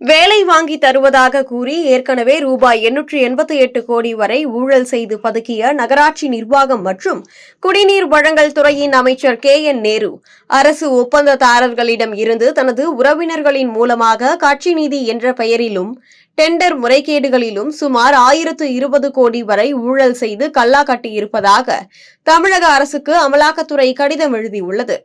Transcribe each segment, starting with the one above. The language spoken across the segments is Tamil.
வேலை வாங்கி தருவதாக கூறி ஏற்கனவே ரூபாய் 888 கோடி வரை ஊழல் செய்து பதுக்கிய நகராட்சி நிர்வாகம் மற்றும் குடிநீர் வழங்கல் துறையின் அமைச்சர் KN நேரு அரசு ஒப்பந்ததாரர்களிடம் இருந்து தனது உறவினர்களின் மூலமாக கட்சி நிதி என்ற பெயரிலும் டெண்டர் முறைகேடுகளிலும் சுமார் 1020 கோடி வரை ஊழல் செய்து கல்லா கட்டியிருப்பதாக தமிழக அரசுக்கு அமலாக்கத்துறை கடிதம் எழுதியுள்ளது.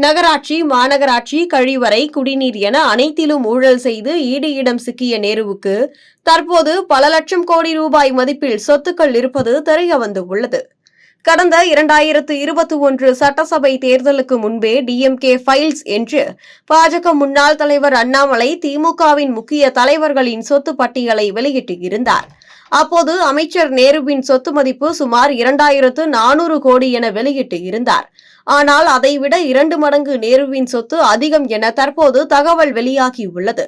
நகராட்சி, மாநகராட்சி, கழிவறை, குடிநீர் என அனைத்திலும் ஊழல் செய்து ஈடியிடம் சிக்கிய நேருவுக்கு தற்போது பல லட்சம் கோடி ரூபாய் மதிப்பில் சொத்துக்கள் இருப்பது தெரியவந்துள்ளது. கடந்த 2021 சட்டசபை தேர்தலுக்கு முன்பே DMK ஃபைல்ஸ் என்று பாஜக முன்னாள் தலைவர் அண்ணாமலை திமுகவின் முக்கிய தலைவர்களின் சொத்து பட்டியலை வெளியிட்டிருந்தார். அப்போது அமைச்சர் நேருவின் சொத்து மதிப்பு சுமார் 2400 கோடி என வெளியிட்டு இருந்தார். ஆனால் அதைவிட 2 மடங்கு நேருவின் சொத்து அதிகம் என தற்போது தகவல் வெளியாகியுள்ளது.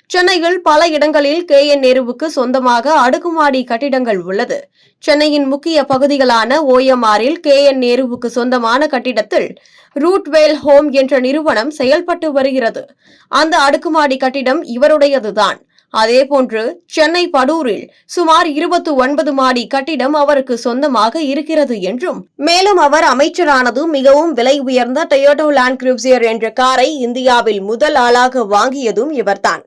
சென்னையில் பல இடங்களில் KN நேருவுக்கு சொந்தமாக அடுக்குமாடி கட்டிடங்கள் உள்ளது. சென்னையின் முக்கிய பகுதிகளான OMRல் KN நேருவுக்கு சொந்தமான கட்டிடத்தில் ரூட்வேல் ஹோம் என்ற நிறுவனம் செயல்பட்டு வருகிறது. அந்த அடுக்குமாடி கட்டிடம் இவருடையதுதான். அதேபோன்று சென்னை படூரில் சுமார் 29 மாடி கட்டிடம் அவருக்கு சொந்தமாக இருக்கிறது என்றும், மேலும் அவர் அமைச்சரானது மிகவும் விலை உயர்ந்த டொயோட்டா லேண்ட் குரூசர் என்ற காரை இந்தியாவில் முதல் ஆளாக வாங்கியதும் இவர்தான்.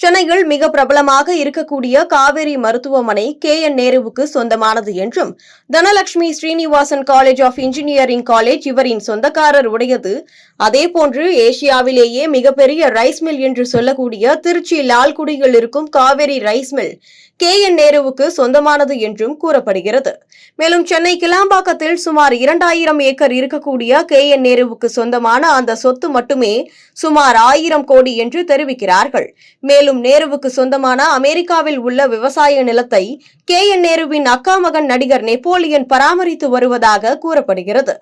சென்னையில் மிக பிரபலமாக இருக்கக்கூடிய காவேரி மருத்துவமனை KN நேருவுக்கு சொந்தமானது என்றும், Dhanalakshmi Srinivasan college of engineering college இவரின் சொந்தக்காரர் உடையது. அதேபோன்று ஏசியாவிலேயே மிகப்பெரிய ரைஸ் மில் என்று சொல்லக்கூடிய திருச்சி லால்குடியில் இருக்கும் காவேரி ரைஸ் மில் KN நேருவுக்கு சொந்தமானது என்றும் கூறப்படுகிறது. மேலும் சென்னை கிளாம்பாக்கத்தில் சுமார் 2000 ஏக்கர் இருக்கக்கூடிய KN நேருவுக்கு சொந்தமான அந்த சொத்து மட்டுமே சுமார் 1000 கோடி என்று தெரிவிக்கிறார்கள். மேலும் நேருவுக்கு சொந்தமான அமெரிக்காவில் உள்ள விவசாய நிலத்தை KN நேருவின் அக்கா மகன் நடிகர் நெப்போலியன் பராமரித்து வருவதாக கூறப்படுகிறது.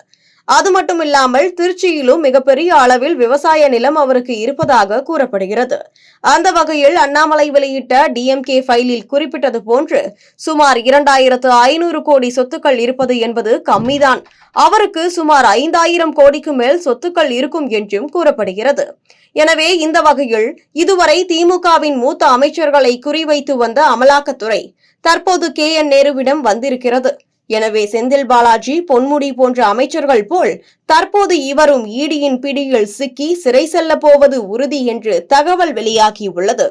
அது மட்டுமில்லாமல் திருச்சியிலும் மிகப்பெரிய அளவில் விவசாய நிலம் அவருக்கு இருப்பதாக கூறப்படுகிறது. அந்த வகையில் அண்ணாமலை வெளியிட்ட DMK ஃபைலில் குறிப்பிட்டது போன்று சுமார் 2500 கோடி சொத்துக்கள் இருப்பது என்பது கம்மிதான். அவருக்கு சுமார் 5000 கோடிக்கு மேல் சொத்துக்கள் இருக்கும் என்றும் கூறப்படுகிறது. எனவே இந்த வகையில் இதுவரை திமுகவின் மூத்த அமைச்சர்களை குறிவைத்து வந்த அமலாக்கத்துறை தற்போது KN நேருவிடம் வந்திருக்கிறது. எனவே செந்தில் பாலாஜி, பொன்முடி போன்ற அமைச்சர்கள் போல் தற்போது இவரும் ஈடியின் பிடியில் சிக்கி சிறை செல்லப் போவது உறுதி என்று தகவல் வெளியாகியுள்ளது.